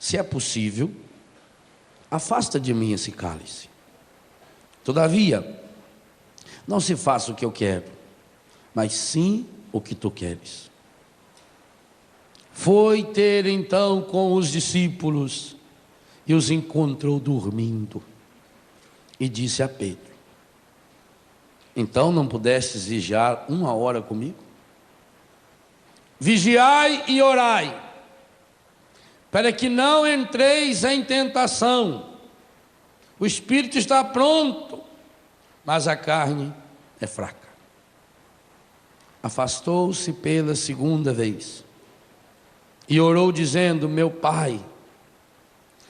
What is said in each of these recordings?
Se é possível, afasta de mim esse cálice. Todavia, não se faça o que eu quero, mas sim o que tu queres. Foi ter então com os discípulos e os encontrou dormindo. E disse a Pedro: então não pudestes vigiar 1 hora comigo? Vigiai e orai, para que não entreis em tentação. O espírito está pronto, mas a carne é fraca. Afastou-se pela 2ª vez e orou dizendo: meu Pai,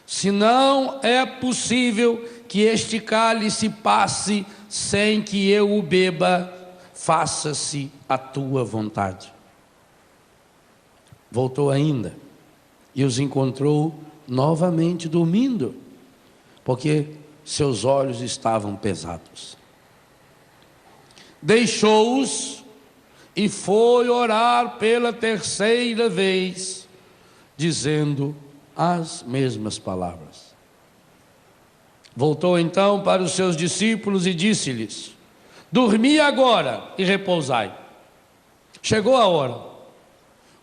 se não é possível que este cálice passe sem que eu o beba, faça-se a tua vontade. Voltou ainda e os encontrou novamente dormindo, porque seus olhos estavam pesados. Deixou-os e foi orar pela 3ª vez, dizendo as mesmas palavras. Voltou então para os seus discípulos e disse-lhes: dormi agora e repousai. Chegou a hora.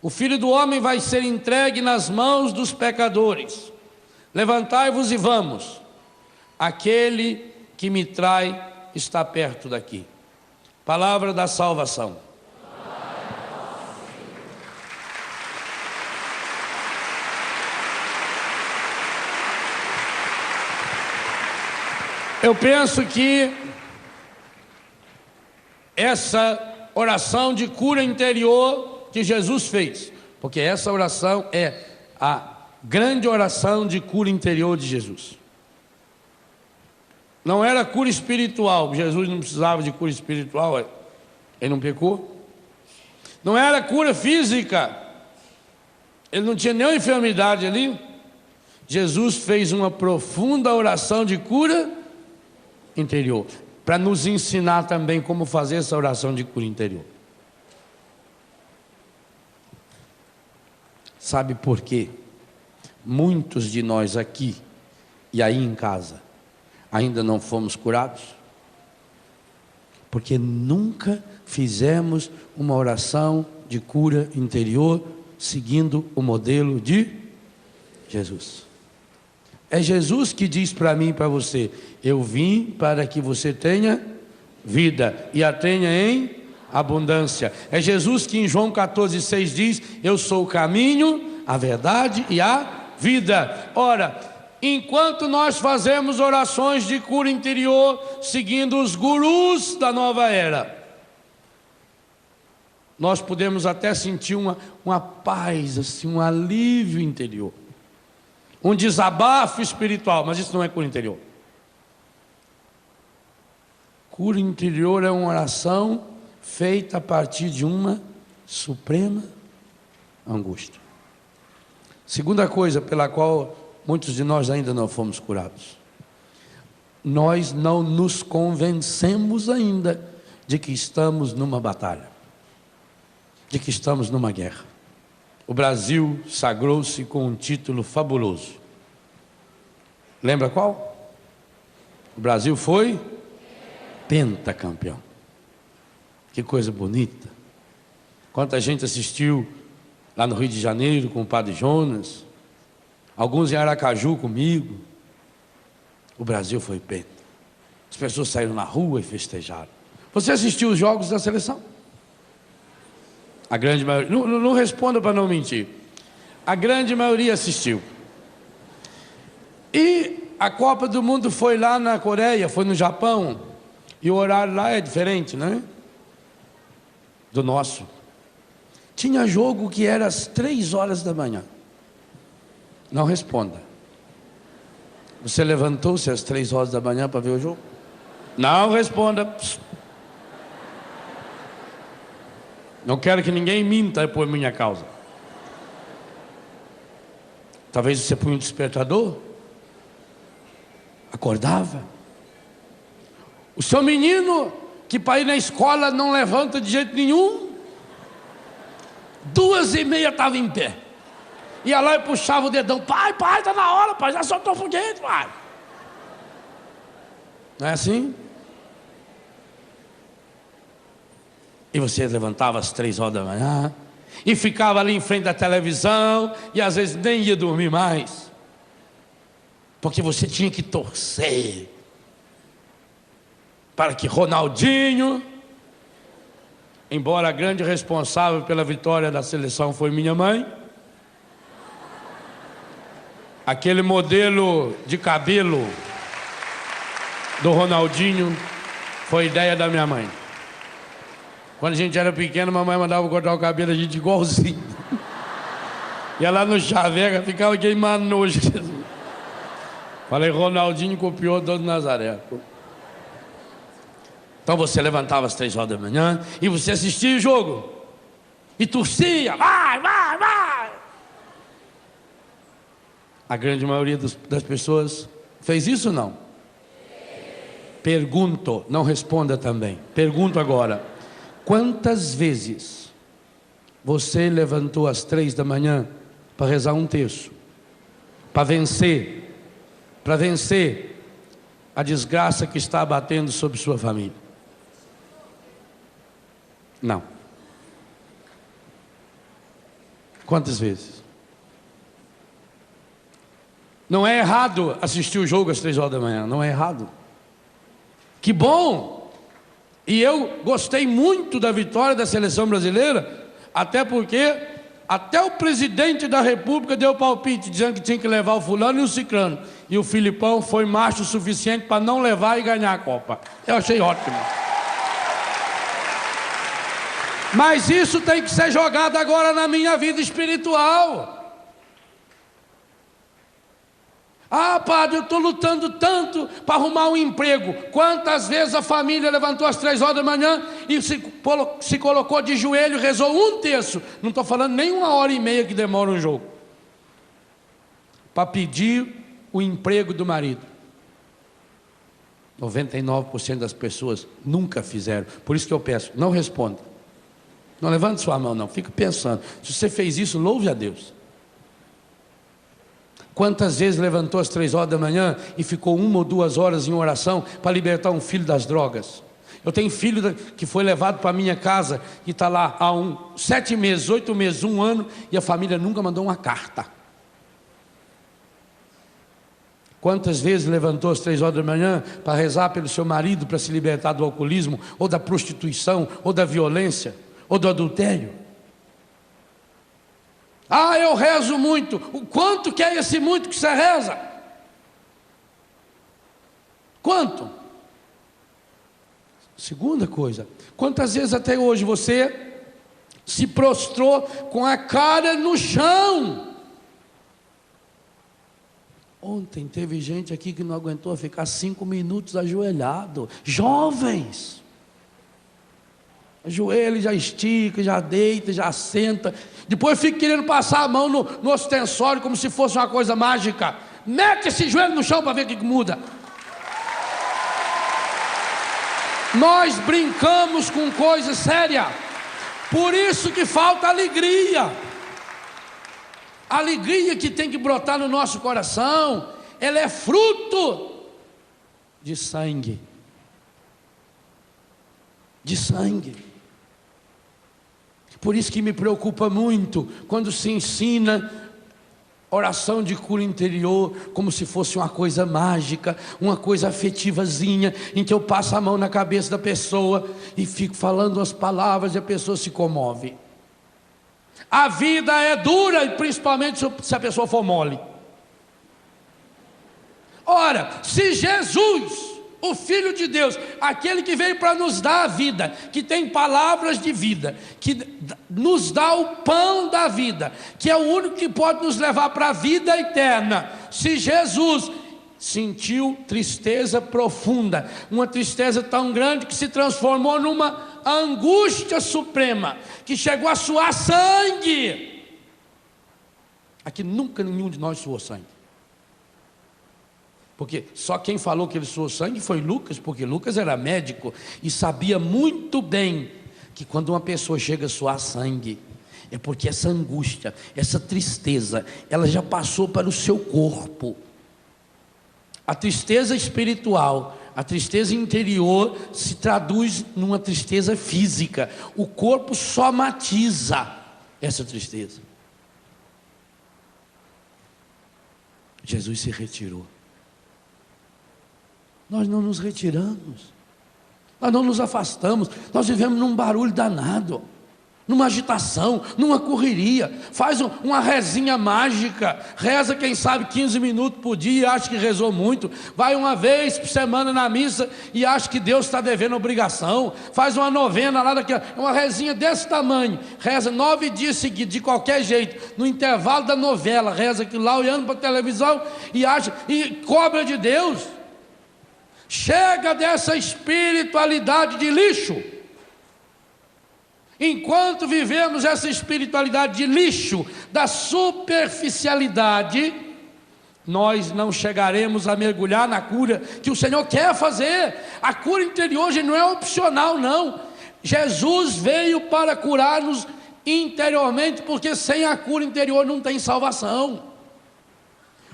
O Filho do Homem vai ser entregue nas mãos dos pecadores. Levantai-vos e vamos. Aquele que me trai está perto daqui. Palavra da salvação. Eu penso que essa oração de cura interior que Jesus fez, porque essa oração é a grande oração de cura interior de Jesus. Não era cura espiritual, Jesus não precisava de cura espiritual, ele não pecou. Não era cura física, ele não tinha nenhuma enfermidade ali. Jesus fez uma profunda oração de cura interior, para nos ensinar também como fazer essa oração de cura interior. Sabe por quê? Muitos de nós aqui e aí em casa ainda não fomos curados? Porque nunca fizemos uma oração de cura interior seguindo o modelo de Jesus. É Jesus que diz para mim e para você: eu vim para que você tenha vida e a tenha em abundância. É Jesus que em João 14,6 diz: eu sou o caminho, a verdade e a vida. Ora, enquanto nós fazemos orações de cura interior seguindo os gurus da nova era, nós podemos até sentir uma paz, assim, um alívio interior, um desabafo espiritual, mas isso não é cura interior. Cura interior é uma oração feita a partir de uma suprema angústia. Segunda coisa pela qual muitos de nós ainda não fomos curados: nós não nos convencemos ainda de que estamos numa batalha, de que estamos numa guerra. O Brasil sagrou-se com um título fabuloso. Lembra qual? O Brasil foi pentacampeão. Que coisa bonita. Quanta gente assistiu lá no Rio de Janeiro com o Padre Jonas, alguns em Aracaju comigo. O Brasil foi penta. As pessoas saíram na rua e festejaram. Você assistiu os jogos da seleção? A grande maioria, não responda para não mentir. A grande maioria assistiu. E a Copa do Mundo foi lá na Coreia, foi no Japão, e o horário lá é diferente, né? Do nosso. Tinha jogo que era às 3 horas da manhã. Não responda. Você levantou-se às 3 horas da manhã para ver o jogo? Não responda. Não quero que ninguém minta por minha causa. Talvez você punha um despertador, acordava. O seu menino, que para ir na escola não levanta de jeito nenhum, 2h30 estava em pé. Ia lá e puxava o dedão. Pai, tá na hora, pai, já soltou o foguete, pai. Não é assim? E você levantava às 3 horas da manhã e ficava ali em frente da televisão e às vezes nem ia dormir mais, porque você tinha que torcer para que Ronaldinho, embora a grande responsável pela vitória da seleção foi minha mãe, aquele modelo de cabelo do Ronaldinho foi ideia da minha mãe. Quando a gente era pequeno, mamãe mandava cortar o cabelo a gente igualzinho. Ia lá no Chavega, ficava queimando nojo. Falei, Ronaldinho copiou todo Nazaré. Então você levantava às 3 horas da manhã e você assistia o jogo. E torcia, vai. A grande maioria das pessoas fez isso ou não? Pergunto, não responda também. Pergunto agora. Quantas vezes você levantou às 3 da manhã para rezar um terço? Para vencer a desgraça que está abatendo sobre sua família? Não. Quantas vezes? Não é errado assistir o jogo às 3 horas da manhã, não é errado. Que bom! E eu gostei muito da vitória da seleção brasileira, até porque até o presidente da República deu palpite, dizendo que tinha que levar o fulano e o ciclano. E o Filipão foi macho o suficiente para não levar e ganhar a Copa. Eu achei ótimo. Mas isso tem que ser jogado agora na minha vida espiritual. Ah, padre, eu estou lutando tanto para arrumar um emprego. Quantas vezes a família levantou às 3 horas da manhã e se colocou de joelho e rezou um terço? Não estou falando nem 1h30 que demora um jogo, para pedir o emprego do marido. 99% das pessoas nunca fizeram. Por isso que eu peço, não responda. Não levante sua mão, não. Fica pensando. Se você fez isso, louve a Deus. Quantas vezes levantou às 3 horas da manhã e ficou 1 ou 2 horas em oração para libertar um filho das drogas? Eu tenho filho que foi levado para a minha casa e está lá há 7 meses, 8 meses, 1 ano, e a família nunca mandou uma carta. Quantas vezes levantou às 3 horas da manhã para rezar pelo seu marido, para se libertar do alcoolismo, ou da prostituição, ou da violência, ou do adultério? Ah, eu rezo muito. O quanto que é esse muito que você reza? Quanto? Segunda coisa, quantas vezes até hoje você se prostrou com a cara no chão? Ontem teve gente aqui que não aguentou ficar 5 minutos ajoelhado. Jovens! Ajoelha, já estica, já deita, já senta. Depois fica querendo passar a mão no ostensório como se fosse uma coisa mágica. Mete esse joelho no chão para ver o que muda. Nós brincamos com coisa séria. Por isso que falta alegria. A alegria que tem que brotar no nosso coração, ela é fruto de sangue. De sangue. Por isso que me preocupa muito quando se ensina oração de cura interior como se fosse uma coisa mágica, uma coisa afetivazinha, em que eu passo a mão na cabeça da pessoa e fico falando as palavras e a pessoa se comove. A vida é dura, e principalmente se a pessoa for mole. Ora, se Jesus, o Filho de Deus, aquele que veio para nos dar a vida, que tem palavras de vida, que nos dá o pão da vida, que é o único que pode nos levar para a vida eterna. Se Jesus sentiu tristeza profunda, uma tristeza tão grande que se transformou numa angústia suprema, que chegou a suar sangue. Aqui nunca nenhum de nós suou sangue. Porque só quem falou que ele suou sangue foi Lucas, porque Lucas era médico e sabia muito bem que quando uma pessoa chega a suar sangue, É porque essa angústia, essa tristeza, ela já passou para o seu corpo. A tristeza espiritual, a tristeza interior se traduz numa tristeza física. O corpo somatiza essa tristeza. Jesus se retirou. Nós não nos retiramos, nós não nos afastamos, nós vivemos num barulho danado, numa agitação, numa correria. Faz uma rezinha mágica, reza quem sabe 15 minutos por dia e acha que rezou muito, vai uma vez por semana na missa e acha que Deus está devendo obrigação, faz uma novena lá daqui, uma rezinha desse tamanho, reza 9 dias seguidos, de qualquer jeito, no intervalo da novela, reza aquilo lá, olhando para a televisão e acha, e cobra de Deus. Chega dessa espiritualidade de lixo. Enquanto vivemos essa espiritualidade de lixo, da superficialidade, nós não chegaremos a mergulhar na cura que o Senhor quer fazer. A cura interior não é opcional, não. Jesus veio para curar-nos interiormente, porque sem a cura interior não tem salvação.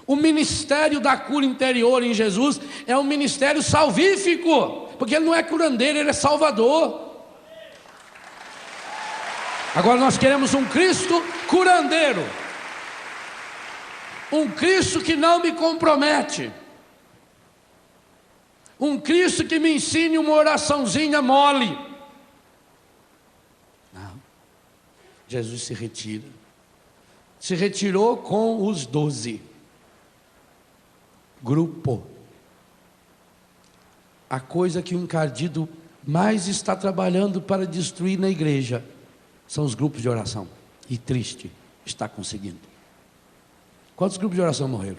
O ministério da cura interior em Jesus é um ministério salvífico, porque ele não é curandeiro, ele é salvador. Agora nós queremos um Cristo curandeiro, um Cristo que não me compromete, um Cristo que me ensine uma oraçãozinha mole. Não. Jesus se retira, se retirou com os 12. Grupo. A coisa que o encardido mais está trabalhando para destruir na igreja são os grupos de oração. E triste, está conseguindo. Quantos grupos de oração morreram?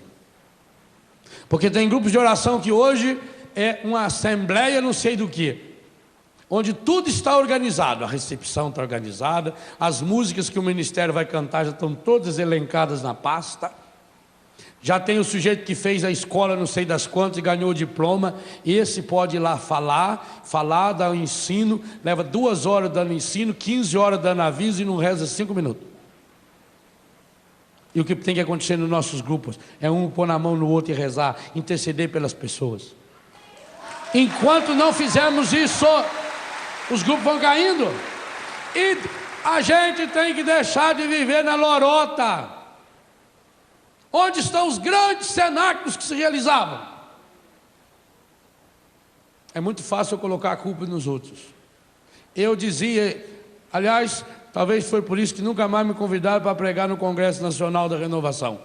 Porque tem grupos de oração que hoje é uma assembleia não sei do que, onde tudo está organizado, a recepção está organizada, as músicas que o ministério vai cantar já estão todas elencadas na pasta. Já tem o sujeito que fez a escola não sei das quantas e ganhou o diploma. Esse pode ir lá falar, dar o ensino, leva 2 horas dando ensino, 15 horas dando aviso e não reza 5 minutos. E o que tem que acontecer nos nossos grupos é um pôr na mão no outro e rezar, interceder pelas pessoas. Enquanto não fizermos isso, os grupos vão caindo. E a gente tem que deixar de viver na lorota. Onde estão os grandes cenáculos que se realizavam? É muito fácil eu colocar a culpa nos outros. Eu dizia, aliás, talvez foi por isso que nunca mais me convidaram para pregar no Congresso Nacional da Renovação.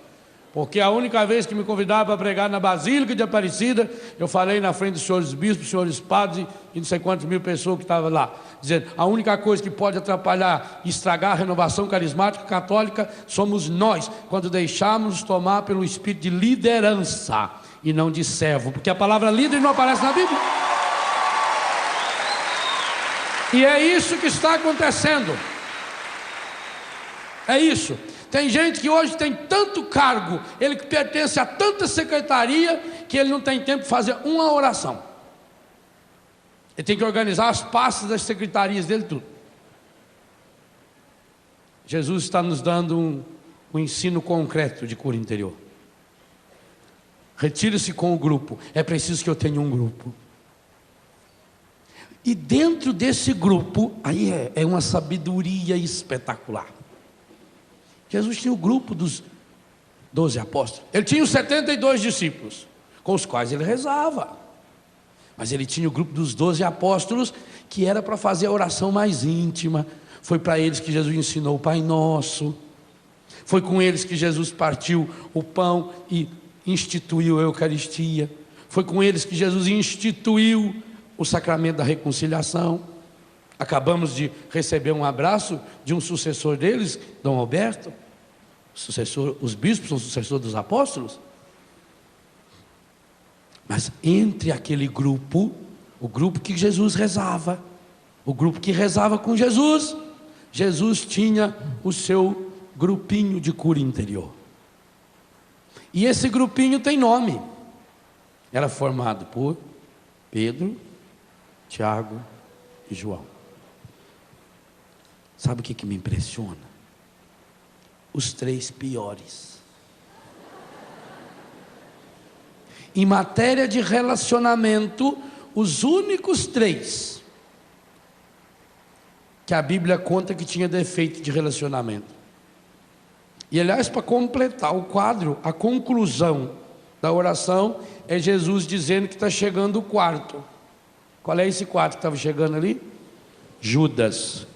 Porque a única vez que me convidaram para pregar na Basílica de Aparecida, eu falei na frente dos senhores bispos, senhores padres e não sei quantas mil pessoas que estavam lá, dizendo, a única coisa que pode atrapalhar e estragar a renovação carismática católica somos nós, quando deixarmos tomar pelo espírito de liderança e não de servo, porque a palavra líder não aparece na Bíblia. E é isso que está acontecendo. É isso. Tem gente que hoje tem tanto cargo, ele que pertence a tanta secretaria, que ele não tem tempo de fazer uma oração. Ele tem que organizar as pastas das secretarias dele, tudo. Jesus está nos dando um ensino concreto de cura interior. Retire-se com o grupo. É preciso que eu tenha um grupo. E dentro desse grupo, aí é uma sabedoria espetacular. Jesus tinha o grupo dos 12 apóstolos. Ele tinha os 72 discípulos, com os quais ele rezava. Mas ele tinha o grupo dos 12 apóstolos, que era para fazer a oração mais íntima. Foi para eles que Jesus ensinou o Pai Nosso. Foi com eles que Jesus partiu o pão e instituiu a Eucaristia. Foi com eles que Jesus instituiu o sacramento da reconciliação. Acabamos de receber um abraço de um sucessor deles, Dom Alberto. Os bispos são sucessores dos apóstolos. Mas entre aquele grupo, o grupo que Jesus rezava, o grupo que rezava com Jesus, Jesus tinha o seu grupinho de cura interior. E esse grupinho tem nome. Era formado por Pedro, Tiago e João. Sabe o que me impressiona? os 3 piores. Em matéria de relacionamento, os únicos 3 que a Bíblia conta que tinha defeito de relacionamento. E aliás, para completar o quadro, a conclusão da oração é Jesus dizendo que está chegando o quarto. Qual é esse quarto que estava chegando ali? Judas.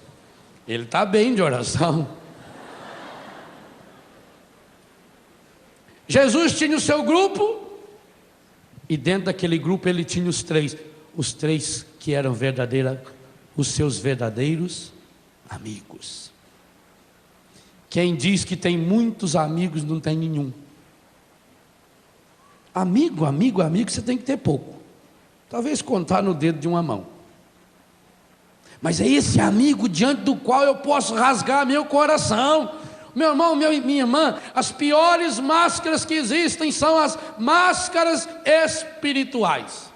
Ele está bem de oração. Jesus tinha o seu grupo, e dentro daquele grupo ele tinha os 3 que eram os seus verdadeiros amigos. Quem diz que tem muitos amigos não tem nenhum. Amigo, você tem que ter pouco. Talvez contar no dedo de uma mão. Mas é esse amigo diante do qual eu posso rasgar meu coração. Meu irmão, minha irmã, as piores máscaras que existem são as máscaras espirituais,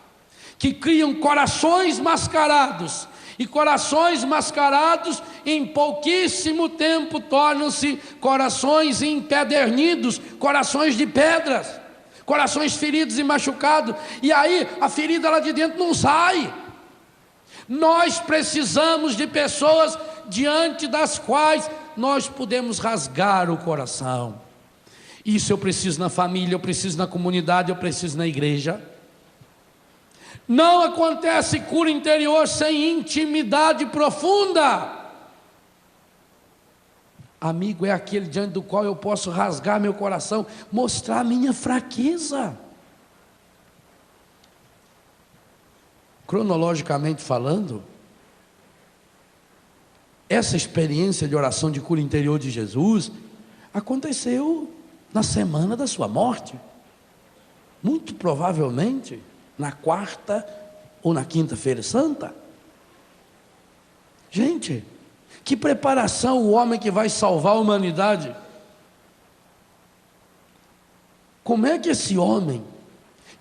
que criam corações mascarados. E corações mascarados, em pouquíssimo tempo, tornam-se corações empedernidos, corações de pedras, corações feridos e machucados. E aí a ferida lá de dentro não sai. Nós precisamos de pessoas diante das quais nós podemos rasgar o coração. Isso eu preciso na família, eu preciso na comunidade, eu preciso na igreja. Não acontece cura interior sem intimidade profunda. Amigo é aquele diante do qual eu posso rasgar meu coração, mostrar a minha fraqueza. Cronologicamente falando, essa experiência de oração de cura interior de Jesus aconteceu na semana da sua morte. Muito provavelmente na quarta ou na quinta-feira santa. Gente, que preparação o homem que vai salvar a humanidade. Como é que esse homem,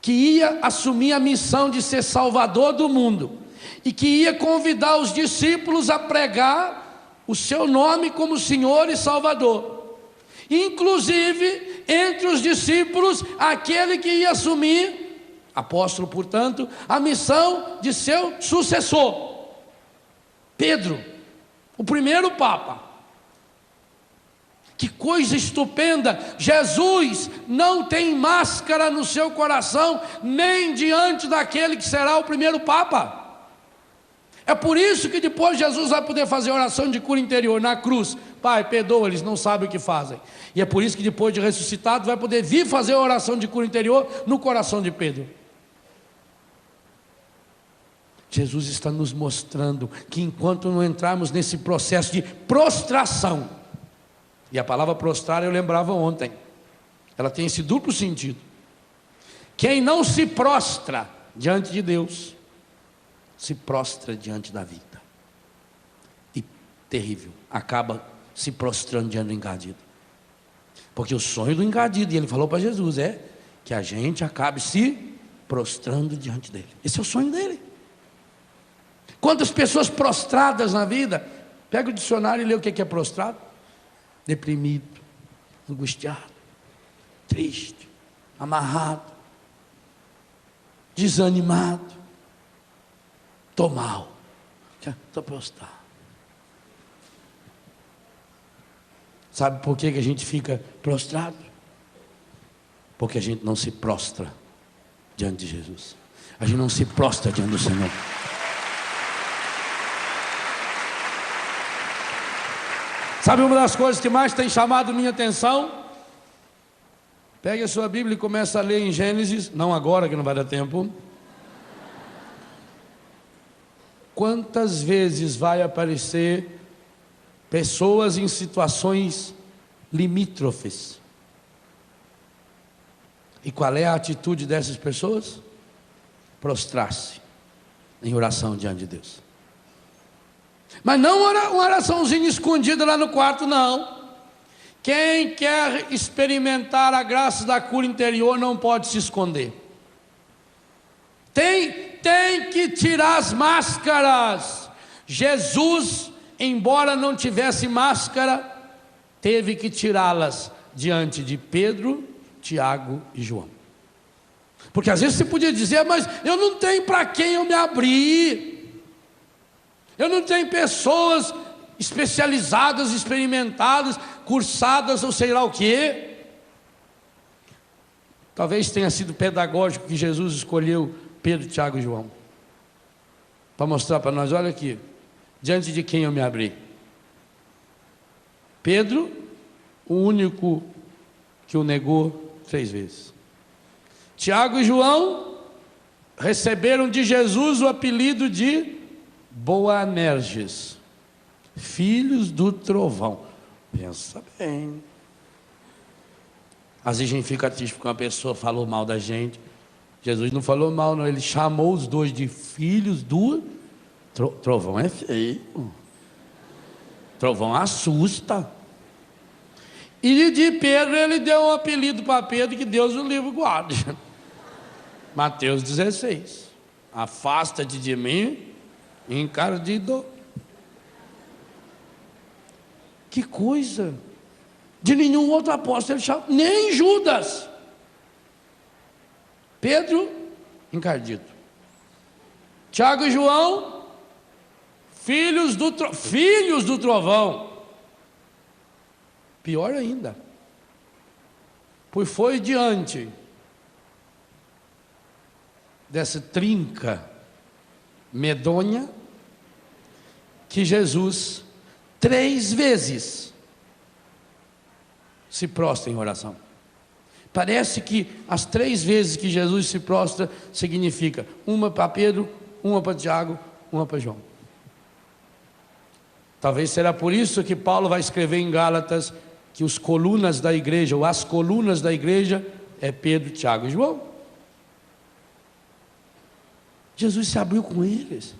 que ia assumir a missão de ser salvador do mundo, e que ia convidar os discípulos a pregar o seu nome como Senhor e Salvador, inclusive entre os discípulos, aquele que ia assumir, apóstolo portanto, a missão de seu sucessor, Pedro, o primeiro Papa. Que coisa estupenda! Jesus não tem máscara no seu coração, nem diante daquele que será o primeiro Papa. É por isso que depois Jesus vai poder fazer oração de cura interior na cruz. Pai, perdoa, eles não sabem o que fazem. E é por isso que depois de ressuscitado vai poder vir fazer a oração de cura interior no coração de Pedro. Jesus está nos mostrando que enquanto não entrarmos nesse processo de prostração, e a palavra prostrar eu lembrava ontem, ela tem esse duplo sentido. Quem não se prostra diante de Deus, se prostra diante da vida. E terrível, acaba se prostrando diante do engadido. Porque o sonho do engadido, e ele falou para Jesus, é que a gente acabe se prostrando diante dele. Esse é o sonho dele. Quantas pessoas prostradas na vida? Pega o dicionário e lê o que é prostrado. Deprimido, angustiado, triste, amarrado, desanimado, estou mal, estou prostrado. Sabe por que a gente fica prostrado? Porque a gente não se prostra diante de Jesus. A gente não se prostra diante do Senhor. Sabe uma das coisas que mais tem chamado minha atenção? Pegue a sua Bíblia e comece a ler em Gênesis, não agora que não vai dar tempo. Quantas vezes vai aparecer pessoas em situações limítrofes? E qual é a atitude dessas pessoas? Prostrar-se em oração diante de Deus. Mas não uma oraçãozinha escondida lá no quarto, não. Quem quer experimentar a graça da cura interior não pode se esconder. Tem que tirar as máscaras. Jesus, embora não tivesse máscara, teve que tirá-las diante de Pedro, Tiago e João. Porque às vezes você podia dizer: mas eu não tenho para quem eu me abrir, eu não tenho pessoas especializadas, experimentadas, cursadas ou sei lá o quê. Talvez tenha sido pedagógico que Jesus escolheu Pedro, Tiago e João, para mostrar para nós: olha aqui, diante de quem eu me abri. Pedro, o único que o negou 3 vezes. Tiago e João receberam de Jesus o apelido de Boanerges, filhos do trovão. Pensa bem. Às vezes a gente fica triste porque uma pessoa falou mal da gente. Jesus não falou mal, não. Ele chamou os dois de filhos do trovão. É feio. Trovão assusta. E de Pedro ele deu um apelido para Pedro, que Deus o livre guarde. Mateus 16. Afasta-te de mim, encardido. Que coisa! De nenhum outro apóstolo ele chamou, nem Judas. Pedro, encardido. Tiago e João, filhos do trovão. Pior ainda, pois foi diante dessa trinca medonha que Jesus 3 vezes se prostra em oração. Parece que as 3 vezes que Jesus se prostra significa uma para Pedro, uma para Tiago, uma para João. Talvez será por isso que Paulo vai escrever em Gálatas que os colunas da igreja, ou as colunas da igreja, é Pedro, Tiago e João. Jesus se abriu com eles.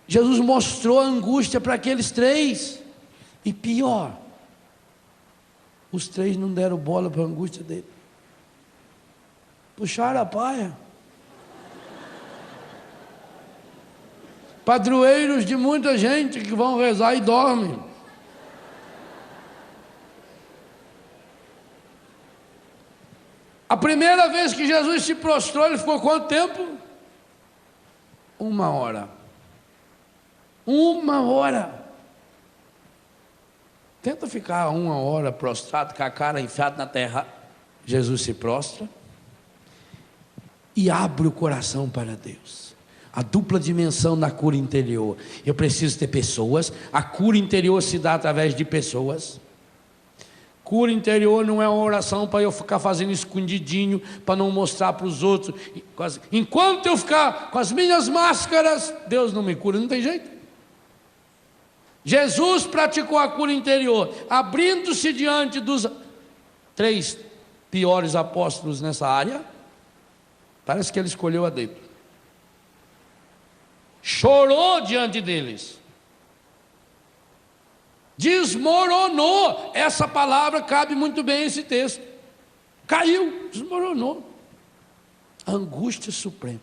Jesus mostrou a angústia para aqueles 3. E pior, os 3 não deram bola para a angústia dele. Puxaram a paia. Padroeiros de muita gente que vão rezar e dormem. A primeira vez que Jesus se prostrou, ele ficou quanto tempo? 1 hora. 1 hora. Tenta ficar 1 hora prostrado, com a cara enfiada na terra. Jesus se prostra e abre o coração para Deus. A dupla dimensão da cura interior. Eu preciso ter pessoas. A cura interior se dá através de pessoas. Cura interior não é uma oração para eu ficar fazendo escondidinho, para não mostrar para os outros. Enquanto eu ficar com as minhas máscaras, Deus não me cura, não tem jeito. Jesus praticou a cura interior, abrindo-se diante dos 3 piores apóstolos nessa área. Parece que ele escolheu a dedo. Chorou diante deles. Desmoronou. Essa palavra cabe muito bem a esse texto. Caiu, desmoronou. Angústia suprema.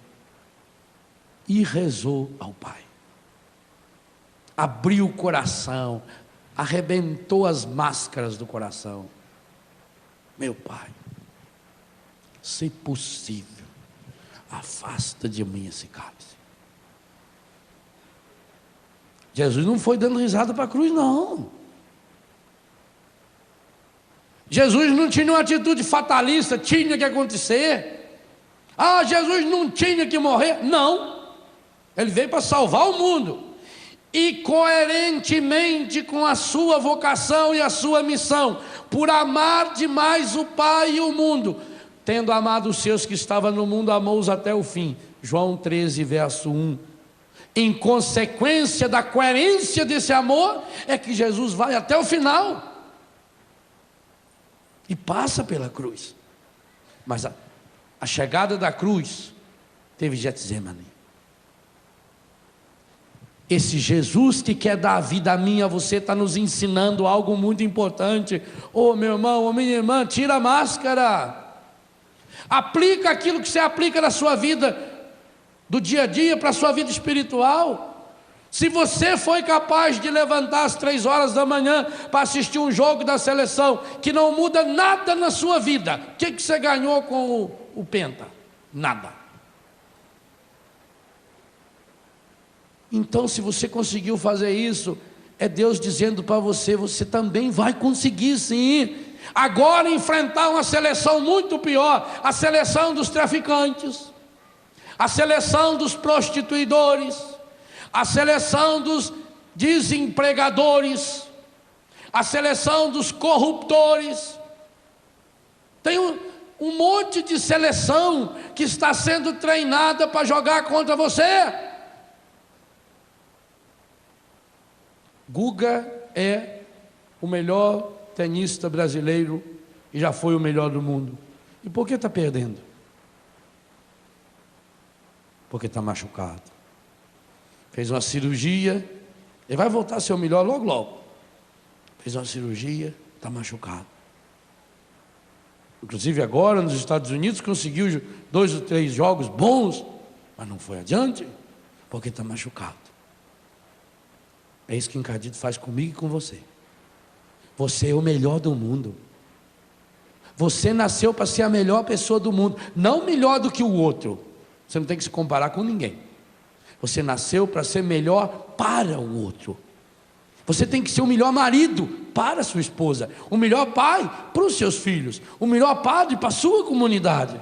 E rezou ao Pai. Abriu o coração, arrebentou as máscaras do coração. Meu Pai, se possível, afasta de mim esse cálice. Jesus não foi dando risada para a cruz, não. Jesus não tinha uma atitude fatalista, tinha que acontecer. Ah, Jesus não tinha que morrer. Não, ele veio para salvar o mundo. E coerentemente com a sua vocação e a sua missão, por amar demais o Pai e o mundo, tendo amado os seus que estavam no mundo, amou-os até o fim. João 13, verso 1. Em consequência da coerência desse amor, é que Jesus vai até o final e passa pela cruz. Mas a chegada da cruz teve Getsemane. Esse Jesus que quer dar a vida a mim e a você está nos ensinando algo muito importante. Ô meu irmão, ô minha irmã, tira a máscara. Aplica aquilo que você aplica na sua vida do dia a dia para a sua vida espiritual. Se você foi capaz de levantar às 3 horas da manhã para assistir um jogo da seleção que não muda nada na sua vida, o que você ganhou com o Penta? Nada. Então, se você conseguiu fazer isso, é Deus dizendo para você, você também vai conseguir sim. Agora enfrentar uma seleção muito pior, a seleção dos traficantes, a seleção dos prostituidores, a seleção dos desempregadores, a seleção dos corruptores. Tem um monte de seleção que está sendo treinada para jogar contra você. Guga é o melhor tenista brasileiro e já foi o melhor do mundo. E por que está perdendo? Porque está machucado. Fez uma cirurgia, ele vai voltar a ser o melhor logo logo. Fez uma cirurgia, está machucado. Inclusive agora nos Estados Unidos conseguiu 2 ou 3 jogos bons, mas não foi adiante, porque está machucado. É isso que o encardido faz comigo e com você. Você é o melhor do mundo. Você nasceu para ser a melhor pessoa do mundo, não melhor do que o outro. Você não tem que se comparar com ninguém. Você nasceu para ser melhor para o outro. Você tem que ser o melhor marido para a sua esposa, o melhor pai para os seus filhos, o melhor padre para a sua comunidade.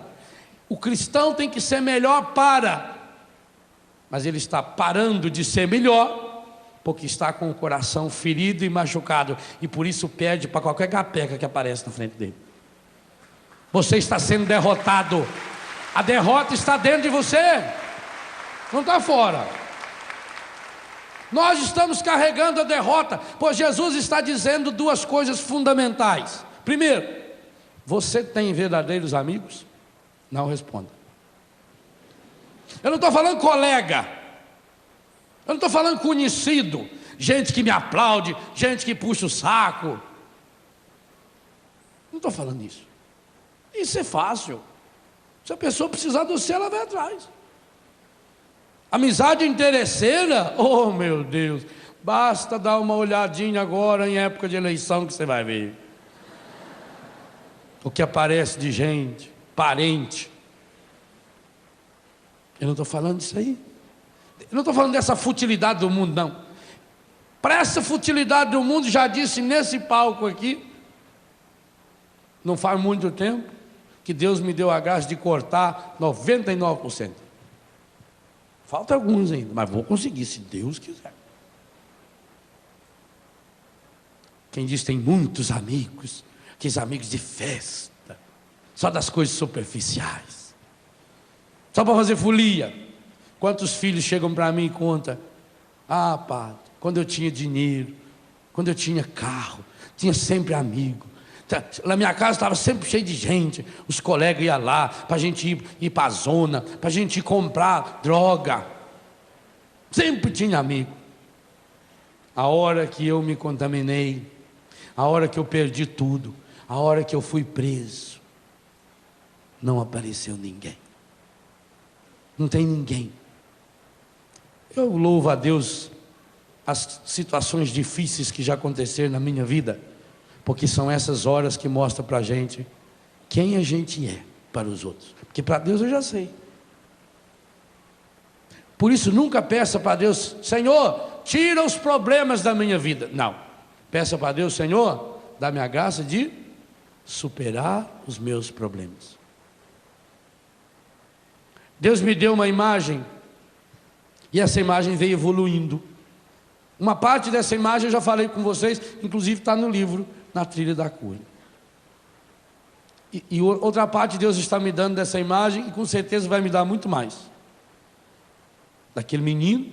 O cristão tem que ser melhor mas ele está parando de ser melhor, porque está com o coração ferido e machucado, e por isso perde para qualquer capeca que aparece na frente dele. Você está sendo derrotado. A derrota está dentro de você, não está fora. Nós estamos carregando a derrota, pois Jesus está dizendo 2 coisas fundamentais. Primeiro, você tem verdadeiros amigos? Não responda. Eu não estou falando colega, eu não estou falando conhecido, gente que me aplaude, gente que puxa o saco. Não estou falando isso. Isso é fácil. Se a pessoa precisar de você, ela vai atrás. Amizade interesseira, oh meu Deus, basta dar uma olhadinha agora em época de eleição que você vai ver o que aparece de gente, parente. Eu não estou falando disso aí. Eu não estou falando dessa futilidade do mundo, não. Para essa futilidade do mundo, já disse nesse palco aqui, não faz muito tempo, que Deus me deu a graça de cortar 99%. Falta alguns ainda, mas vou conseguir, se Deus quiser. Quem diz tem muitos amigos, aqueles amigos de festa, só das coisas superficiais, só para fazer folia. Quantos filhos chegam para mim e contam: ah, padre, quando eu tinha dinheiro, quando eu tinha carro, tinha sempre amigo. Na minha casa estava sempre cheio de gente, os colegas iam lá, para a gente ir para a zona, para a gente ir comprar droga, sempre tinha amigo. A hora que eu me contaminei, a hora que eu perdi tudo, a hora que eu fui preso, não apareceu ninguém, não tem ninguém. Eu louvo a Deus as situações difíceis que já aconteceram na minha vida, porque são essas horas que mostram para a gente quem a gente é para os outros. Porque para Deus eu já sei. Por isso nunca peça para Deus: Senhor, tira os problemas da minha vida. Não, peça para Deus: Senhor, dá-me a graça de superar os meus problemas. Deus me deu uma imagem, e essa imagem veio evoluindo. Uma parte dessa imagem eu já falei com vocês, inclusive está no livro Na Trilha da Cura. E outra parte Deus está me dando dessa imagem, e com certeza vai me dar muito mais. Daquele menino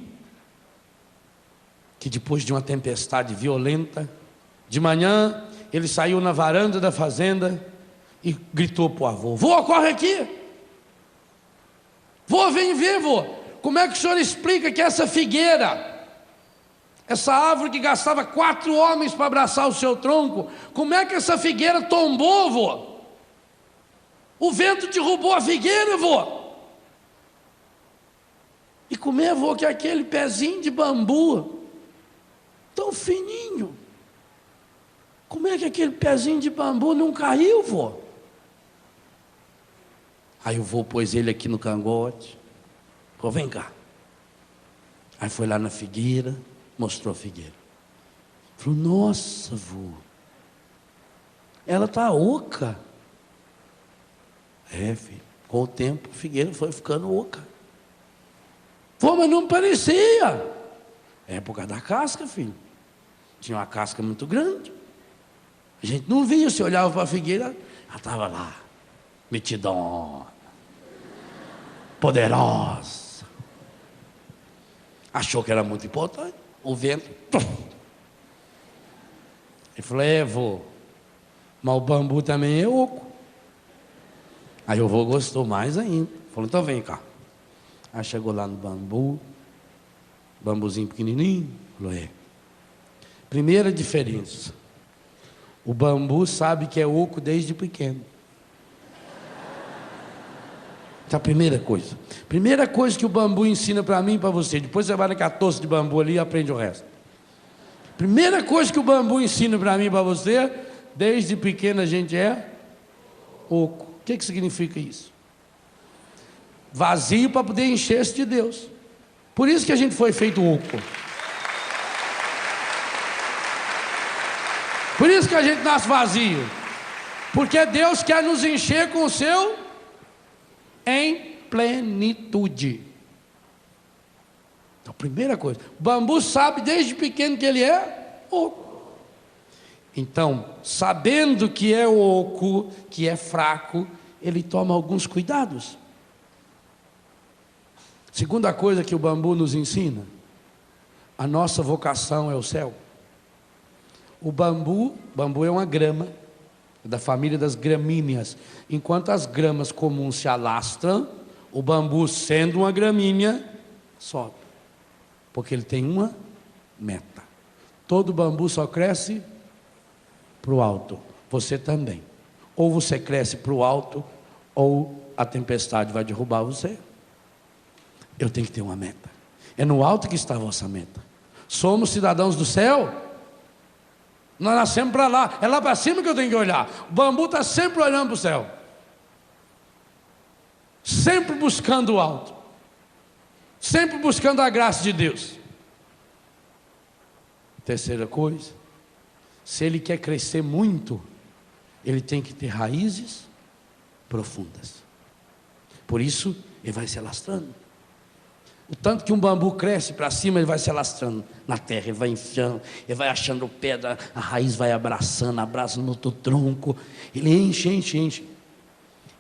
que depois de uma tempestade violenta, de manhã ele saiu na varanda da fazenda e gritou para o avô: vô, corre aqui, vô, vem ver, vô, como é que o senhor explica que essa figueira, essa árvore que gastava 4 homens para abraçar o seu tronco, como é que essa figueira tombou, vô? O vento derrubou a figueira, vô. E como é, vô, que aquele pezinho de bambu, tão fininho, como é que aquele pezinho de bambu não caiu, vô? Aí o vô pôs ele aqui no cangote, falou, vem cá. Aí foi lá na figueira, mostrou a figueira. Falou, nossa, vô, ela está oca. É, filho, com o tempo a figueira foi ficando oca. Vô, mas não parecia. É por causa da casca, filho. Tinha uma casca muito grande. A gente não via, se olhava para a figueira, ela estava lá, metidona, poderosa. Achou que era muito importante. O vento. Ele falou, vô, mas o bambu também é oco. Aí o vô gostou mais ainda. Falou, então vem cá. Aí chegou lá no bambu, bambuzinho pequenininho. Falou, primeira diferença, o bambu sabe que é oco desde pequeno. Essa é a primeira coisa. Primeira coisa que o bambu ensina para mim e para você. Depois você vai naquela tosse de bambu ali e aprende o resto. Primeira coisa que o bambu ensina para mim e para você, desde pequeno a gente é oco. O que significa isso? Vazio para poder encher-se de Deus. Por isso que a gente foi feito oco. Por isso que a gente nasce vazio. Porque Deus quer nos encher com o seu em plenitude. Então, primeira coisa, o bambu sabe desde pequeno que ele é oco. Então, sabendo que é oco, que é fraco, ele toma alguns cuidados. Segunda coisa que o bambu nos ensina, a nossa vocação é o céu. O bambu é uma grama, da família das gramíneas. Enquanto as gramas comuns se alastram, o bambu, sendo uma gramínea, sobe. Porque ele tem uma meta. Todo bambu só cresce para o alto. Você também. Ou você cresce para o alto, ou a tempestade vai derrubar você. Eu tenho que ter uma meta. É no alto que está a vossa meta. Somos cidadãos do céu. Nós nascemos para lá. É lá para cima que eu tenho que olhar. O bambu está sempre olhando para o céu. Sempre buscando o alto. Sempre buscando a graça de Deus. Terceira coisa, se ele quer crescer muito, ele tem que ter raízes profundas. Por isso, ele vai se alastrando. O tanto que um bambu cresce para cima, ele vai se alastrando na terra, ele vai enfiando, ele vai achando pedra, a raiz vai abraçando, abraça no outro tronco, ele enche.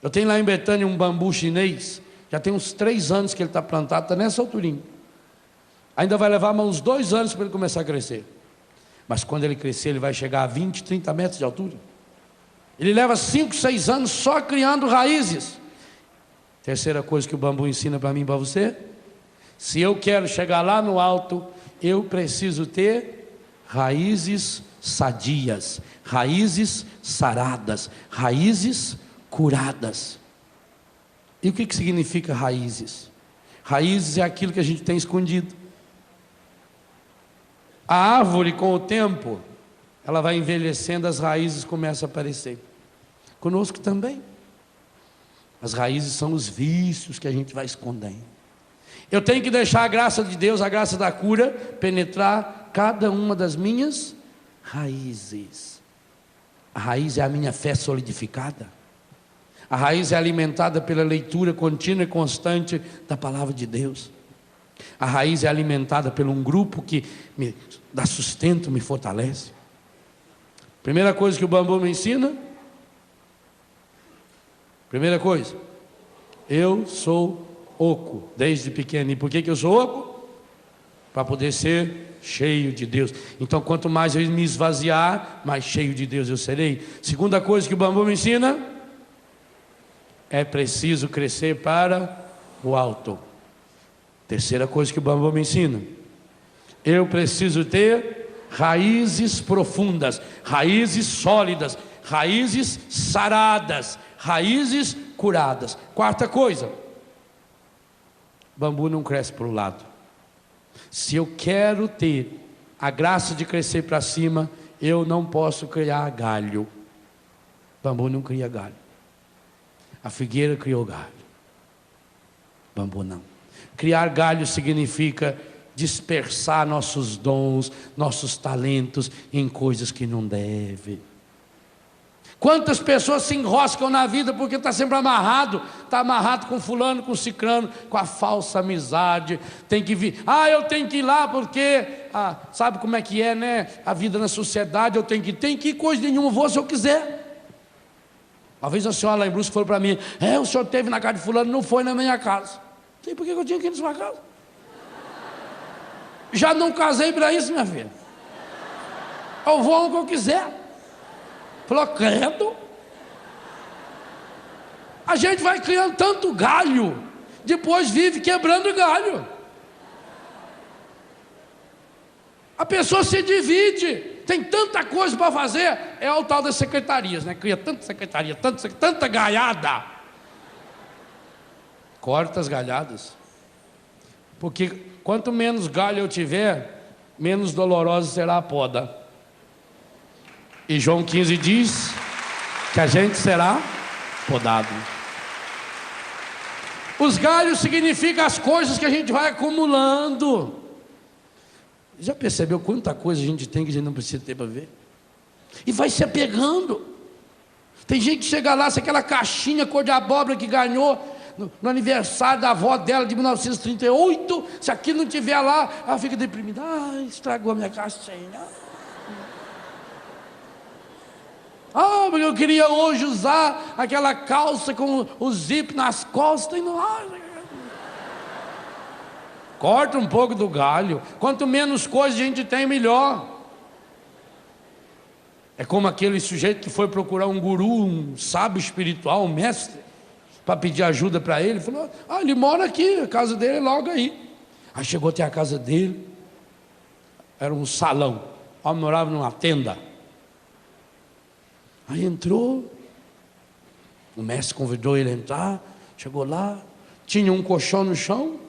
Eu tenho lá em Betânia um bambu chinês, já tem uns 3 anos que ele está plantado, está nessa alturinha. Ainda vai levar uns 2 anos para ele começar a crescer. Mas quando ele crescer, ele vai chegar a 20, 30 metros de altura. Ele leva 5, 6 anos só criando raízes. Terceira coisa que o bambu ensina para mim e para você, se eu quero chegar lá no alto, eu preciso ter raízes sadias, raízes saradas, raízes curadas. E o que significa raízes? Raízes é aquilo que a gente tem escondido. A árvore, com o tempo, ela vai envelhecendo, as raízes começam a aparecer. Conosco também. As raízes são os vícios que a gente vai escondendo. Eu tenho que deixar a graça de Deus, a graça da cura, penetrar cada uma das minhas raízes. A raiz é a minha fé solidificada. A raiz é alimentada pela leitura contínua e constante da palavra de Deus. A raiz é alimentada por um grupo que me dá sustento, me fortalece. Primeira coisa que o bambu me ensina. Primeira coisa, eu sou oco desde pequeno. E por que eu sou oco? Para poder ser cheio de Deus. Então, quanto mais eu me esvaziar, mais cheio de Deus eu serei. Segunda coisa que o bambu me ensina, é preciso crescer para o alto. Terceira coisa que o bambu me ensina, eu preciso ter raízes profundas, raízes sólidas, raízes saradas, raízes curadas. Quarta coisa, bambu não cresce para o lado. Se eu quero ter a graça de crescer para cima, eu não posso criar galho. Bambu não cria galho. A figueira criou galho. Bambu não. Criar galho significa dispersar nossos dons, nossos talentos em coisas que não deve. Quantas pessoas se enroscam na vida porque está sempre amarrado, está amarrado com fulano, com cicrano, com a falsa amizade, tem que vir, eu tenho que ir lá porque, sabe como é que é, né, a vida na sociedade, eu tenho que ir, coisa nenhuma, vou se eu quiser. Uma vez a senhora lá em Brusque falou para mim, o senhor esteve na casa de fulano, não foi na minha casa. Sei por que eu tinha que ir na sua casa? Já não casei para isso, minha filha. Eu vou onde eu quiser. Falou, credo. A gente vai criando tanto galho, depois vive quebrando galho. A pessoa se divide, tem tanta coisa para fazer. É o tal das secretarias, né? Cria tanta secretaria, tanta galhada. Corta as galhadas, porque quanto menos galho eu tiver, menos dolorosa será a poda. E João 15 diz que a gente será podado. Os galhos significam as coisas que a gente vai acumulando. Já percebeu quanta coisa a gente tem que a gente não precisa ter para ver? E vai se apegando. Tem gente que chega lá, se aquela caixinha cor de abóbora que ganhou no aniversário da avó dela de 1938, se aquilo não tiver lá, ela fica deprimida. Estragou a minha caixinha. Porque eu queria hoje usar aquela calça com o zip nas costas e não. Corta um pouco do galho. Quanto menos coisa a gente tem, melhor. É como aquele sujeito que foi procurar um guru, um sábio espiritual, um mestre, para pedir ajuda para ele. Falou, ele mora aqui, a casa dele é logo aí. Aí chegou até a casa dele, era um salão, o homem morava numa tenda. Aí entrou, o mestre convidou ele a entrar, chegou lá, tinha um colchão no chão,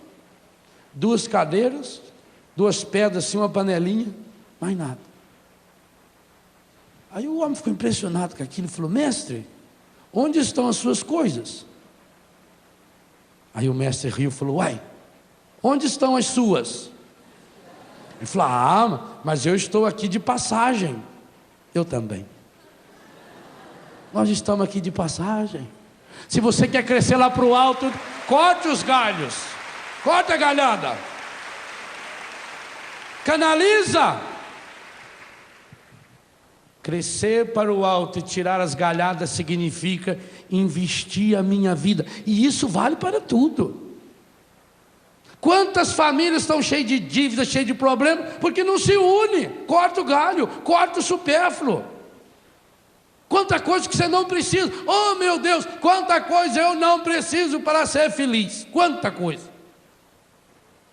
2 cadeiras, 2 pedras assim, uma panelinha, mais nada. Aí o homem ficou impressionado com aquilo e falou, mestre, onde estão as suas coisas? Aí o mestre riu e falou, onde estão as suas? Ele falou, mas eu estou aqui de passagem. Eu também. Nós estamos aqui de passagem. Se você quer crescer lá para o alto, corte os galhos, corta a galhada, canaliza. Crescer para o alto e tirar as galhadas significa investir a minha vida, e isso vale para tudo. Quantas famílias estão cheias de dívidas, cheias de problemas, porque não se une? Corta o galho, corta o supérfluo. Quanta coisa que você não precisa. Oh meu Deus, quanta coisa eu não preciso para ser feliz. Quanta coisa.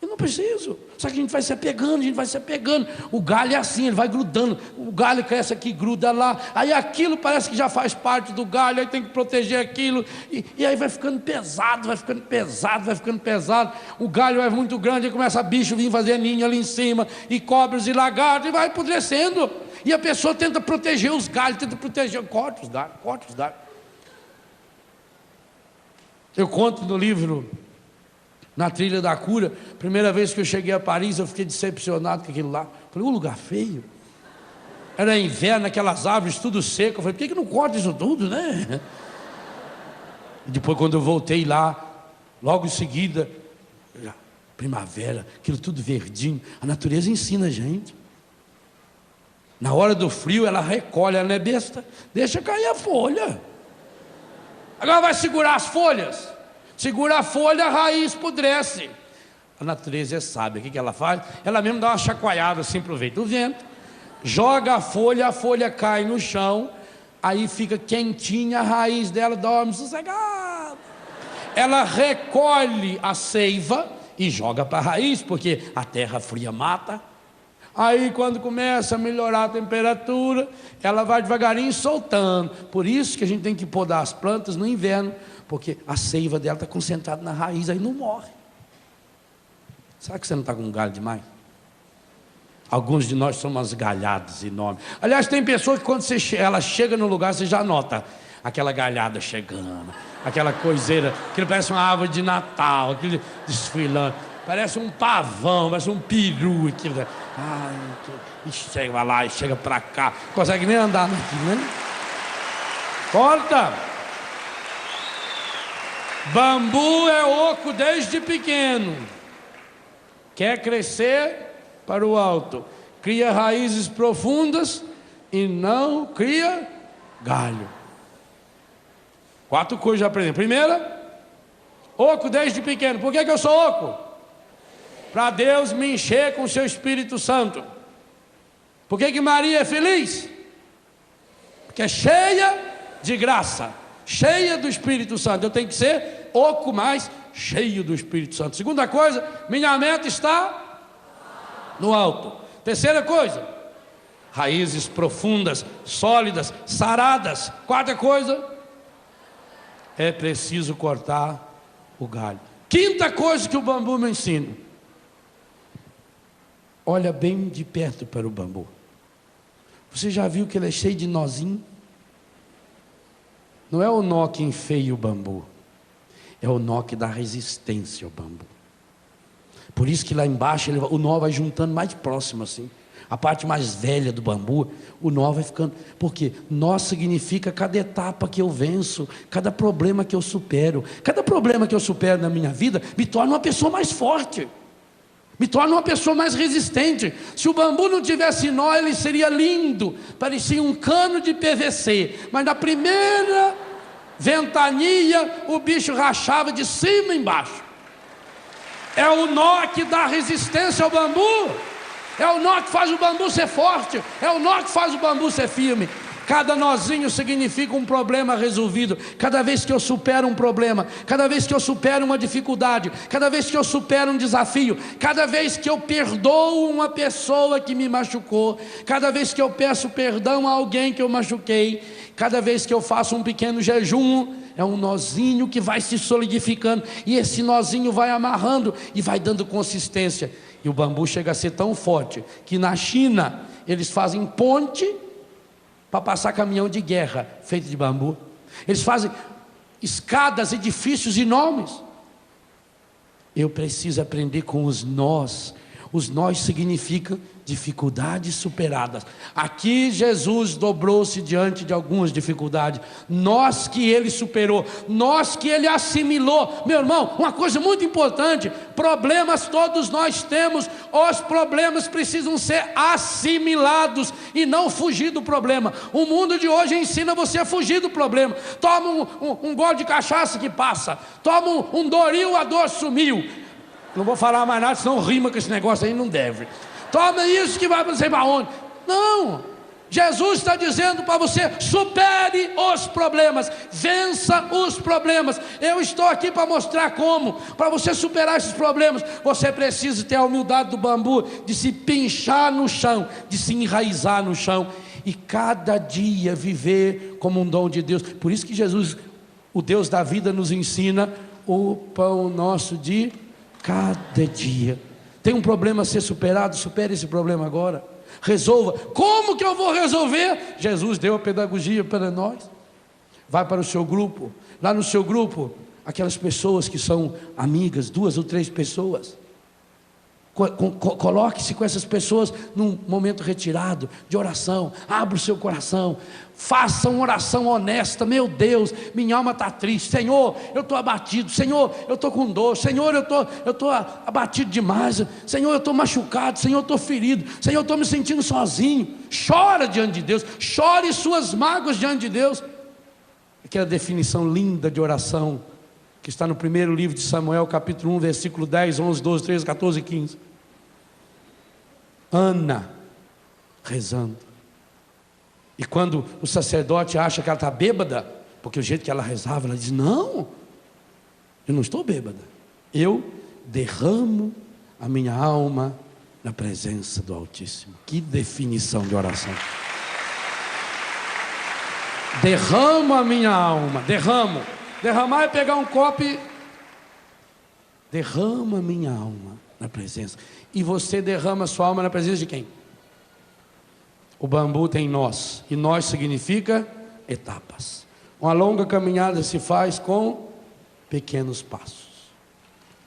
Eu não preciso. Só que a gente vai se apegando, O galho é assim, ele vai grudando. O galho cresce aqui, gruda lá. Aí aquilo parece que já faz parte do galho. Aí tem que proteger aquilo. E aí vai ficando pesado. O galho é muito grande. Aí começa bicho vir fazer ninho ali em cima. E cobras e lagartos. E vai apodrecendo. E a pessoa tenta proteger os galhos, corta os galhos. Eu conto no livro, Na Trilha da Cura, primeira vez que eu cheguei a Paris, eu fiquei decepcionado com aquilo lá. Falei, um lugar feio. Era inverno, aquelas árvores tudo seco. Eu falei, por que não corta isso tudo, né? E depois, quando eu voltei lá, logo em seguida, primavera, aquilo tudo verdinho. A natureza ensina a gente. Na hora do frio ela recolhe, ela não é besta, deixa cair a folha. Agora vai segurar as folhas. Segura a folha, a raiz apodrece. A natureza é sábia, o que ela faz? Ela mesmo dá uma chacoalhada assim, aproveita o vento, joga a folha cai no chão, aí fica quentinha, a raiz dela dorme sossegada. Ela recolhe a seiva e joga para a raiz, porque a terra fria mata. Aí quando começa a melhorar a temperatura, ela vai devagarinho soltando. Por isso que a gente tem que podar as plantas no inverno, porque a seiva dela está concentrada na raiz, aí não morre. Será que você não está com galho demais? Alguns de nós somos umas galhadas enormes. Aliás, tem pessoas que quando ela chega no lugar, você já nota aquela galhada chegando, aquela coiseira, que parece uma árvore de Natal, aquele desfilando, parece um pavão, parece um peru. Aquilo. Ai, e chega lá, e chega para cá, não consegue nem andar naquilo, né? Corta! Bambu é oco desde pequeno. Quer crescer para o alto, cria raízes profundas e não cria galho. 4 coisas já aprendi. Primeira, oco desde pequeno. Por que eu sou oco? Para Deus me encher com o seu Espírito Santo. Por que Maria é feliz? Porque é cheia de graça, cheia do Espírito Santo. Eu tenho que ser oco, mas cheio do Espírito Santo. Segunda coisa, minha meta está no alto. Terceira coisa, raízes profundas, sólidas, saradas. Quarta coisa, é preciso cortar o galho. Quinta coisa que o bambu me ensina: olha bem de perto para o bambu. Você já viu que ele é cheio de nozinho? Não é o nó que enfeia o bambu, é o nó que dá resistência ao bambu. Por isso que lá embaixo o nó vai juntando mais próximo assim. A parte mais velha do bambu, o nó vai ficando. Porque nó significa cada etapa que eu venço, cada problema que eu supero. Cada problema que eu supero na minha vida me torna uma pessoa mais forte, me torna uma pessoa mais resistente. Se o bambu não tivesse nó, ele seria lindo, parecia um cano de PVC, mas na primeira ventania o bicho rachava de cima embaixo. É o nó que dá resistência ao bambu, é o nó que faz o bambu ser forte, é o nó que faz o bambu ser firme. Cada nozinho significa um problema resolvido. Cada vez que eu supero um problema, cada vez que eu supero uma dificuldade, cada vez que eu supero um desafio, cada vez que eu perdoo uma pessoa que me machucou, cada vez que eu peço perdão a alguém que eu machuquei, cada vez que eu faço um pequeno jejum, é um nozinho que vai se solidificando, e esse nozinho vai amarrando e vai dando consistência. E o bambu chega a ser tão forte que na China eles fazem ponte para passar caminhão de guerra feito de bambu. Eles fazem escadas, edifícios enormes. Eu preciso aprender com os nós. Os nós significam dificuldades superadas. Aqui Jesus dobrou-se diante de algumas dificuldades, nós que ele superou, nós que ele assimilou. Meu irmão, uma coisa muito importante: problemas todos nós temos, os problemas precisam ser assimilados e não fugir do problema. O mundo de hoje ensina você a fugir do problema. Toma um gole de cachaça que passa, toma um Doril, a dor sumiu. Não vou falar mais nada, senão rima com esse negócio aí, não deve. Toma isso que vai não sei para onde. Não, Jesus está dizendo para você: supere os problemas, vença os problemas. Eu estou aqui para mostrar como. Para você superar esses problemas, você precisa ter a humildade do bambu, de se pinchar no chão, de se enraizar no chão, e cada dia viver como um dom de Deus. Por isso que Jesus, o Deus da vida, nos ensina o pão nosso de cada dia. Tem um problema a ser superado, supere esse problema agora, resolva. Como que eu vou resolver? Jesus deu a pedagogia para nós. Vai para o seu grupo, lá no seu grupo, aquelas pessoas que são amigas, 2 ou 3 pessoas, coloque-se com essas pessoas num momento retirado de oração. Abra o seu coração, faça uma oração honesta. Meu Deus, minha alma está triste, Senhor, eu estou abatido, Senhor, eu estou com dor, Senhor, eu estou abatido demais, Senhor, eu estou machucado, Senhor, eu estou ferido, Senhor, eu estou me sentindo sozinho. Chora diante de Deus, chore suas mágoas diante de Deus. Aquela definição linda de oração que está no primeiro livro de Samuel, capítulo 1, versículo 10, 11, 12, 13, 14 e 15. Ana rezando. E quando o sacerdote acha que ela está bêbada, porque o jeito que ela rezava, ela diz: não, eu não estou bêbada, eu derramo a minha alma na presença do Altíssimo. Que definição de oração! Derramo a minha alma, derramar é pegar um copo e derrama a minha alma na presença. E você derrama sua alma na presença de quem? O bambu tem nós, e nós significa etapas. Uma longa caminhada se faz com pequenos passos.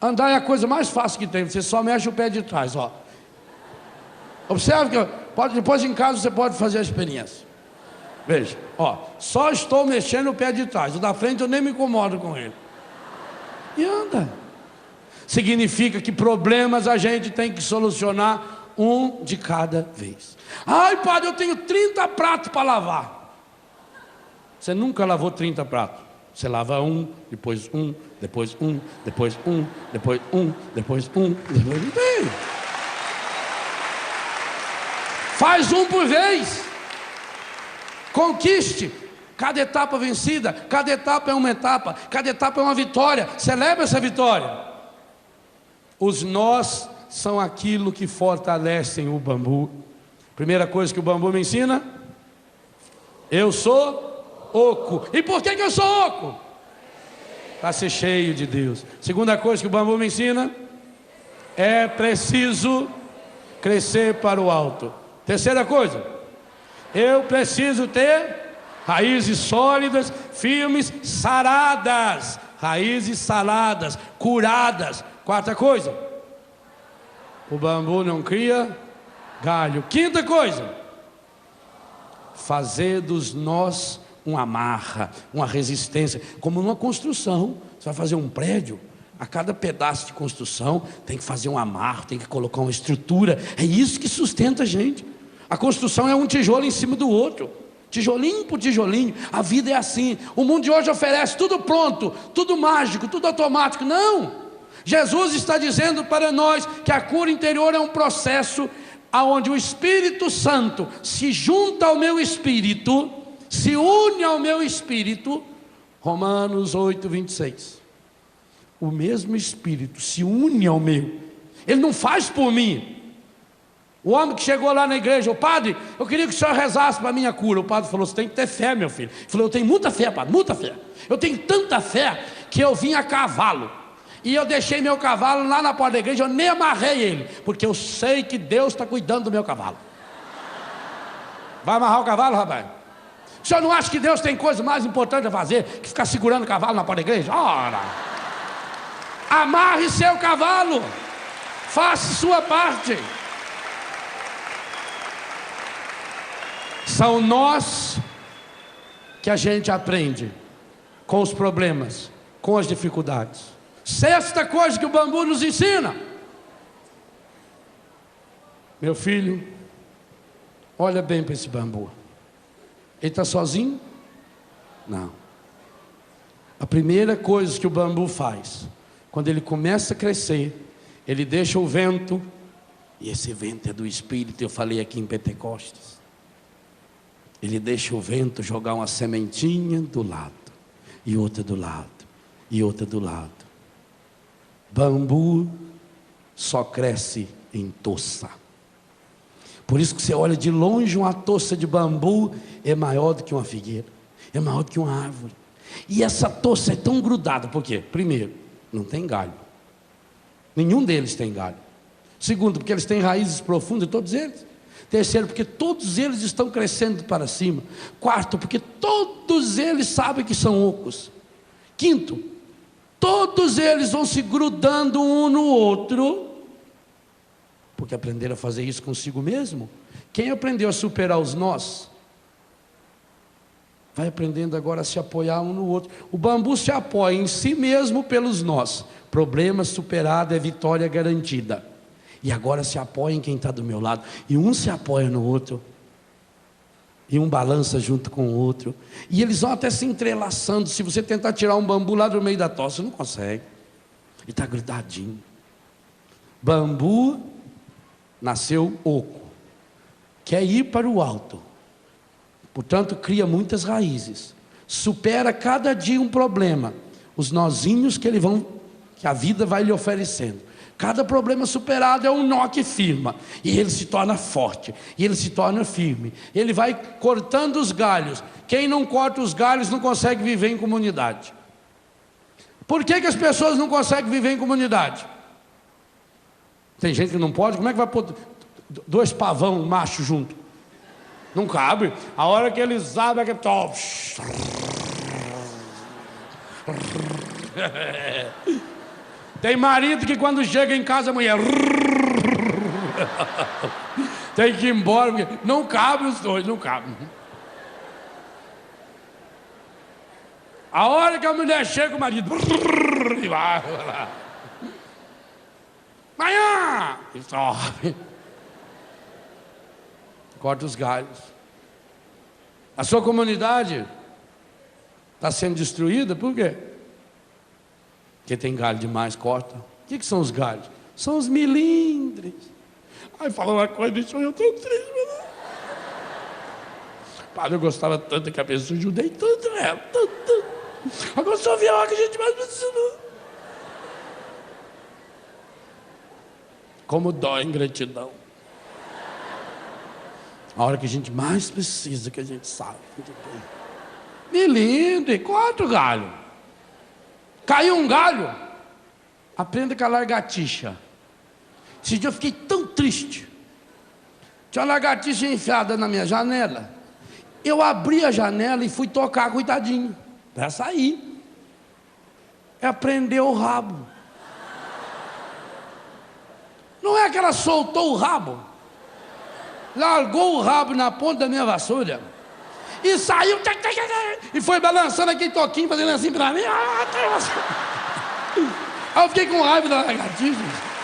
Andar é a coisa mais fácil que tem, você só mexe o pé de trás, ó. Observe que depois em casa você pode fazer a experiência. Veja, ó, só estou mexendo o pé de trás, o da frente eu nem me incomodo com ele. E anda. Significa que problemas a gente tem que solucionar um de cada vez. Ai, padre, eu tenho 30 pratos para lavar. Você nunca lavou 30 pratos. Você lava um, depois um, depois um, depois um, depois um, depois um, depois um. Faz um por vez. Conquiste. Cada etapa vencida, cada etapa é uma etapa, cada etapa é uma vitória. Celebre essa vitória. Os nós são aquilo que fortalecem o bambu. Primeira coisa que o bambu me ensina: eu sou oco. E por que eu sou oco? Para ser cheio de Deus. Segunda coisa que o bambu me ensina: é preciso crescer para o alto. Terceira coisa: eu preciso ter raízes sólidas, firmes, saradas. Raízes saradas, curadas. Quarta coisa: o bambu não cria galho. Quinta coisa: fazer dos nós uma amarra, uma resistência. Como numa construção, você vai fazer um prédio, a cada pedaço de construção tem que fazer um amarro, tem que colocar uma estrutura. É isso que sustenta a gente. A construção é um tijolo em cima do outro, tijolinho por tijolinho. A vida é assim. O mundo de hoje oferece tudo pronto, tudo mágico, tudo automático. Não! Jesus está dizendo para nós que a cura interior é um processo onde o Espírito Santo se junta ao meu espírito, se une ao meu espírito. Romanos 8, 26. O mesmo Espírito se une ao meu. Ele não faz por mim. O homem que chegou lá na igreja: o padre, eu queria que o senhor rezasse para a minha cura. O padre falou: você tem que ter fé, meu filho. Ele falou: eu tenho muita fé, padre, muita fé. Eu tenho tanta fé que eu vim a cavalo. E eu deixei meu cavalo lá na porta da igreja, eu nem amarrei ele, porque eu sei que Deus está cuidando do meu cavalo. Vai amarrar o cavalo, rapaz? O senhor não acha que Deus tem coisa mais importante a fazer que ficar segurando o cavalo na porta da igreja? Ora! Amarre seu cavalo, faça sua parte. São nós que a gente aprende com os problemas, com as dificuldades. Sexta coisa que o bambu nos ensina: meu filho, olha bem para esse bambu. Ele está sozinho? Não. A primeira coisa que o bambu faz, quando ele começa a crescer, ele deixa o vento, e esse vento é do Espírito. Eu falei aqui em Pentecostes. Ele deixa o vento jogar uma sementinha do lado, e outra do lado, e outra do lado. Bambu só cresce em toça. Por isso que você olha de longe, uma toça de bambu é maior do que uma figueira, é maior do que uma árvore. E essa toça é tão grudada, por quê? Primeiro, não tem galho. Nenhum deles tem galho. Segundo, porque eles têm raízes profundas, todos eles. Terceiro, porque todos eles estão crescendo para cima. Quarto, porque todos eles sabem que são ocos. Quinto, todos eles vão se grudando um no outro, porque aprenderam a fazer isso consigo mesmo. Quem aprendeu a superar os nós, vai aprendendo agora a se apoiar um no outro. O bambu se apoia em si mesmo pelos nós. Problema superado é vitória garantida. E agora se apoia em quem está do meu lado. E um se apoia no outro, e um balança junto com o outro, e eles vão até se entrelaçando. Se você tentar tirar um bambu lá do meio da toça, você não consegue. Ele está grudadinho. Bambu nasceu oco, quer ir para o alto, portanto cria muitas raízes, supera cada dia um problema, os nozinhos que a vida vai lhe oferecendo. Cada problema superado é um nó que firma, e ele se torna forte, e ele se torna firme. Ele vai cortando os galhos. Quem não corta os galhos não consegue viver em comunidade. Por que as pessoas não conseguem viver em comunidade? Tem gente que não pode, como é que vai pôr 2 pavão macho junto? Não cabe. A hora que eles abrem, é top. Tem marido que quando chega em casa a mulher tem que ir embora, porque não cabe os dois, não cabe. A hora que a mulher chega, o marido e vai lá. Manhã! E sobe. Corta os galhos. A sua comunidade está sendo destruída, por quê? Porque tem galho demais, corta. O que são os galhos? São os milindres. Ai, fala uma coisa, deixou eu tão triste. Padre, eu gostava tanto que a pessoa, ajudei tanto ela, tanto. Agora só vi a hora que a gente mais precisa. Como dói em gratidão. A hora que a gente mais precisa, que a gente sabe. Milindre, corta o galho. Caiu um galho, aprenda com a lagartixa. Esse dia eu fiquei tão triste. Tinha uma lagartixa enfiada na minha janela. Eu abri a janela e fui tocar, coitadinho, para sair. É prender o rabo. Não é que ela soltou o rabo, largou o rabo na ponta da minha vassoura e saiu e foi balançando aquele toquinho, fazendo assim pra mim. Aí eu fiquei com raiva da lagartixa.